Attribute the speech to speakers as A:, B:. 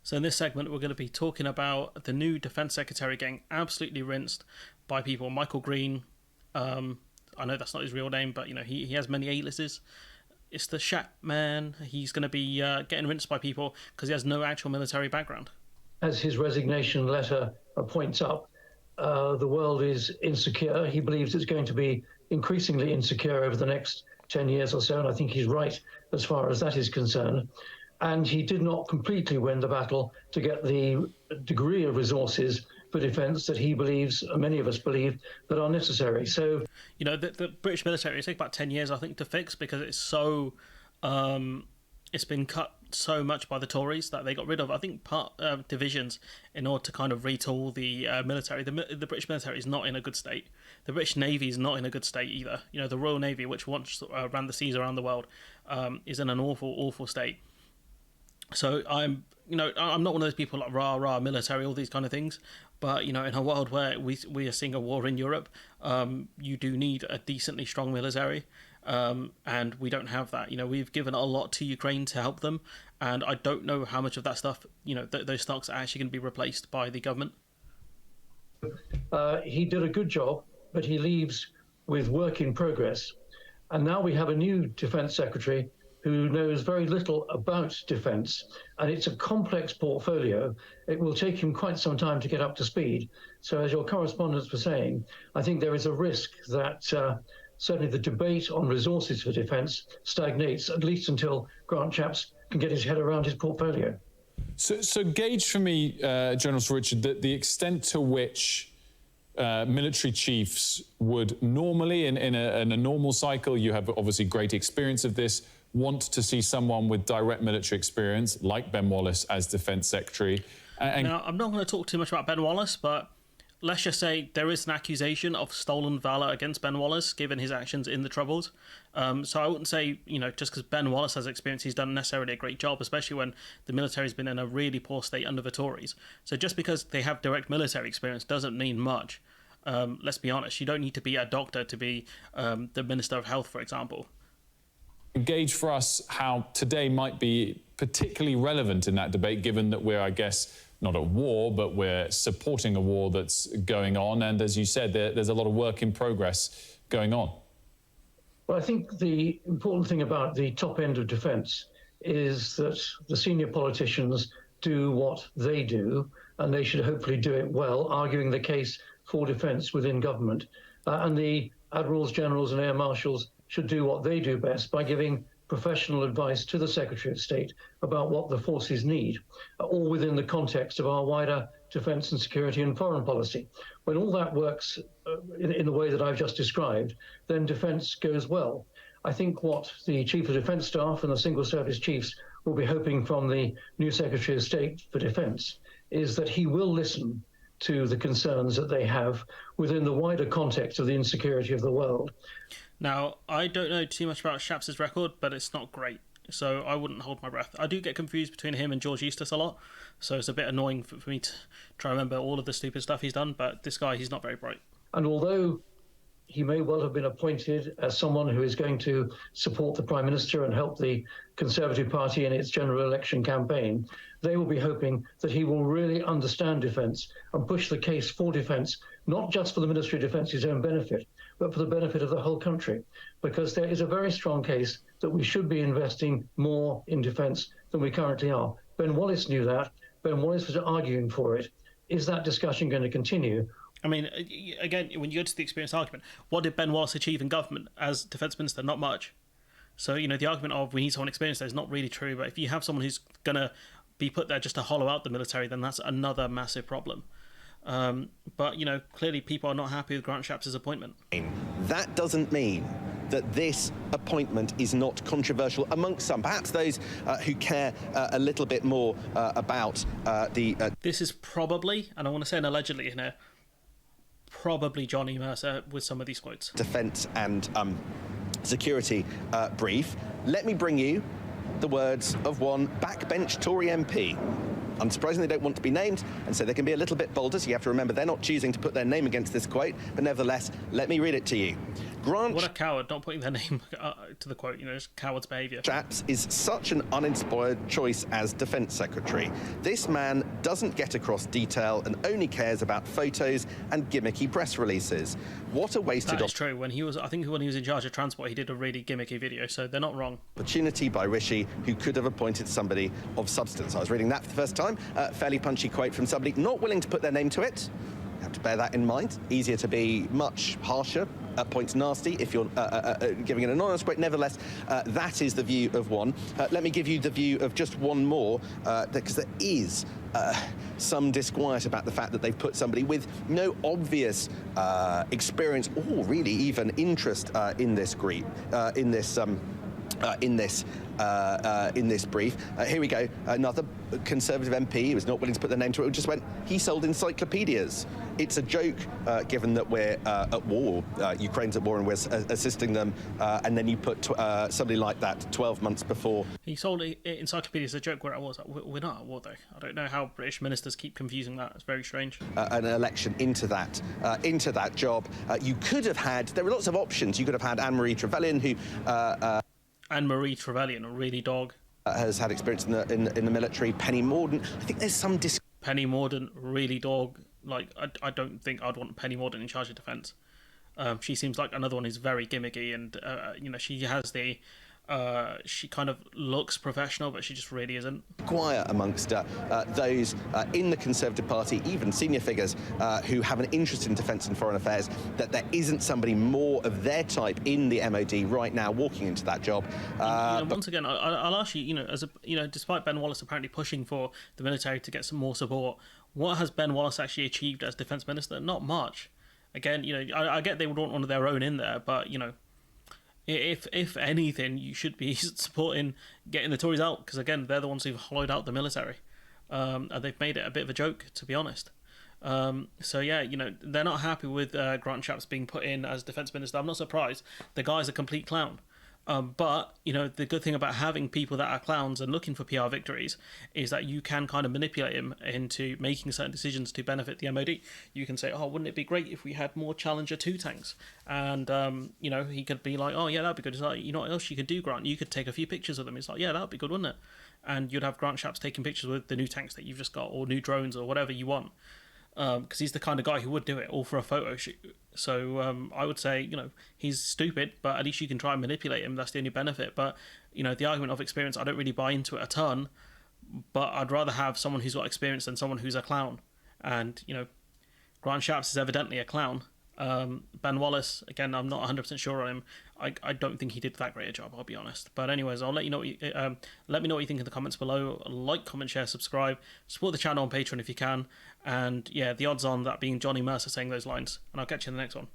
A: So in this segment, we're going to be talking about the new Defence Secretary getting absolutely rinsed by people. Michael Green, I know that's not his real name, but he has many aliases. It's the Shapps man. He's going to be getting rinsed by people because he has no actual military background.
B: As his resignation letter points up, the world is insecure. He believes it's going to be increasingly insecure over the next 10 years or so, and I think he's right as far as that is concerned. And he did not completely win the battle to get the degree of resources for defence that he believes, many of us believe, that are necessary. So,
A: the British military, it takes about 10 years, I think, to fix because it's so, it's been cut so much by the Tories that they got rid of, I think, divisions in order to kind of retool the military. The British military is not in a good state. The British Navy is not in a good state either. The Royal Navy, which once ran the seas around the world, is in an awful, awful state. So I'm not one of those people like rah military, all these kind of things. But in a world where we are seeing a war in Europe, you do need a decently strong military, and we don't have that. We've given a lot to Ukraine to help them, and I don't know how much of that stuff, those stocks are actually going to be replaced by the government.
B: He did a good job, but he leaves with work in progress, and now we have a new Defence Secretary who knows very little about defence, and it's a complex portfolio. It will take him quite some time to get up to speed. So as your correspondents were saying, I think there is a risk that certainly the debate on resources for defence stagnates, at least until Grant Shapps can get his head around his portfolio.
C: So gauge for me, General Sir Richard, the extent to which military chiefs would normally, in a normal cycle, you have obviously great experience of this, want to see someone with direct military experience, like Ben Wallace, as Defence Secretary.
A: Now, I'm not going to talk too much about Ben Wallace, but let's just say there is an accusation of stolen valour against Ben Wallace, given his actions in the Troubles. So I wouldn't say, just because Ben Wallace has experience, he's done necessarily a great job, especially when the military's been in a really poor state under the Tories. So just because they have direct military experience doesn't mean much. Let's be honest, you don't need to be a doctor to be the Minister of Health, for example.
C: Gauge for us how today might be particularly relevant in that debate, given that we're, I guess, not at war, but we're supporting a war that's going on. And as you said, there's a lot of work in progress going on.
B: Well, I think the important thing about the top end of defence is that the senior politicians do what they do, and they should hopefully do it well, arguing the case for defence within government. And the admirals, generals and air marshals should do what they do best by giving professional advice to the Secretary of State about what the forces need, all within the context of our wider defence and security and foreign policy. When all that works in the way that I've just described, then defence goes well. I think what the Chief of Defence Staff and the Single Service Chiefs will be hoping from the new Secretary of State for Defence is that he will listen to the concerns that they have within the wider context of the insecurity of the world.
A: Now, I don't know too much about Shapps' record, but it's not great, so I wouldn't hold my breath. I do get confused between him and George Eustace a lot, so it's a bit annoying for me to try to remember all of the stupid stuff he's done, but this guy, he's not very bright.
B: And although he may well have been appointed as someone who is going to support the Prime Minister and help the Conservative Party in its general election campaign, they will be hoping that he will really understand defence and push the case for defence, not just for the Ministry of Defence's own benefit, but for the benefit of the whole country. Because there is a very strong case that we should be investing more in defence than we currently are. Ben Wallace knew that. Ben Wallace was arguing for it. Is that discussion going to continue?
A: I mean, again, when you go to the experience argument, what did Ben Wallace achieve in government as Defence Minister? Not much. So, the argument of we need someone experienced there is not really true, but if you have someone who's going to be put there just to hollow out the military, then that's another massive problem. But, clearly people are not happy with Grant Shapps' appointment.
D: That doesn't mean that this appointment is not controversial amongst some, perhaps those who care a little bit more about the...
A: This is probably, and I want to say an allegedly in here, probably Johnny Mercer with some of these quotes.
D: Defence and security brief. Let me bring you the words of one backbench Tory MP. Unsurprisingly, they don't want to be named, and so they can be a little bit bolder, so you have to remember they're not choosing to put their name against this quote, but nevertheless, let me read it to you. Grant
A: What a coward, not putting their name to the quote, just coward's behaviour.
D: Shapps is such an uninspired choice as Defence Secretary. This man doesn't get across detail and only cares about photos and gimmicky press releases. What a wasted
A: That is true. When he was in charge of transport, he did a really gimmicky video, so they're not wrong.
D: opportunity by Rishi, who could have appointed somebody of substance. I was reading that for the first time. Fairly punchy quote from somebody not willing to put their name to it. You have to bear that in mind. Easier to be much harsher at points nasty if you're giving an anonymous quote. Nevertheless, that is the view of one. Let me give you the view of just one more, because there is some disquiet about the fact that they've put somebody with no obvious experience or really even interest in this brief. Here we go. Another Conservative MP was not willing to put their name to it. Just went, he sold encyclopedias. It's a joke, given that we're at war. Ukraine's at war and we're assisting them. And then you put somebody like that 12 months before.
A: He sold encyclopedias. A joke where I was. We're not at war, though. I don't know how British ministers keep confusing that. It's very strange.
D: An election into that job. You could have had. There were lots of options. You could have had Anne-Marie Trevelyan, who.
A: Anne-Marie Trevelyan, a really dog.
D: Has had experience in the military. Penny Mordaunt. I think there's some
A: Penny Mordaunt, really dog. Like, I don't think I'd want Penny Mordaunt in charge of defence. She seems like another one who's very gimmicky, and she has the. She kind of looks professional, but she just really isn't.
D: Quiet amongst those in the Conservative Party, even senior figures who have an interest in defence and foreign affairs, that there isn't somebody more of their type in the MOD right now walking into that job.
A: Once again, I'll ask you, despite Ben Wallace apparently pushing for the military to get some more support, what has Ben Wallace actually achieved as Defence Minister? Not much. Again, I get they would want one of their own in there, but, if anything, you should be supporting getting the Tories out, because again, they're the ones who've hollowed out the military, and they've made it a bit of a joke, to be honest. So yeah, they're not happy with Grant Shapps being put in as Defence Minister. I'm not surprised. The guy's a complete clown. But the good thing about having people that are clowns and looking for PR victories is that you can kind of manipulate him into making certain decisions to benefit the MOD. You can say, oh, wouldn't it be great if we had more Challenger 2 tanks? And, he could be like, oh, yeah, that'd be good. It's like, you know what else you could do, Grant? You could take a few pictures of them. It's like, yeah, that'd be good, wouldn't it? And you'd have Grant Shapps taking pictures with the new tanks that you've just got, or new drones, or whatever you want. Because he's the kind of guy who would do it all for a photo shoot. So I would say, he's stupid, but at least you can try and manipulate him. That's the only benefit. But, the argument of experience, I don't really buy into it a ton. But I'd rather have someone who's got experience than someone who's a clown. And, Grant Shapps is evidently a clown. Ben Wallace, again, I'm not 100% sure on him. I don't think he did that great a job, I'll be honest. But anyways, I'll let you know. Let me know what you think in the comments below. Like, comment, share, subscribe. Support the channel on Patreon if you can. And yeah, the odds on that being Johnny Mercer saying those lines. And I'll catch you in the next one.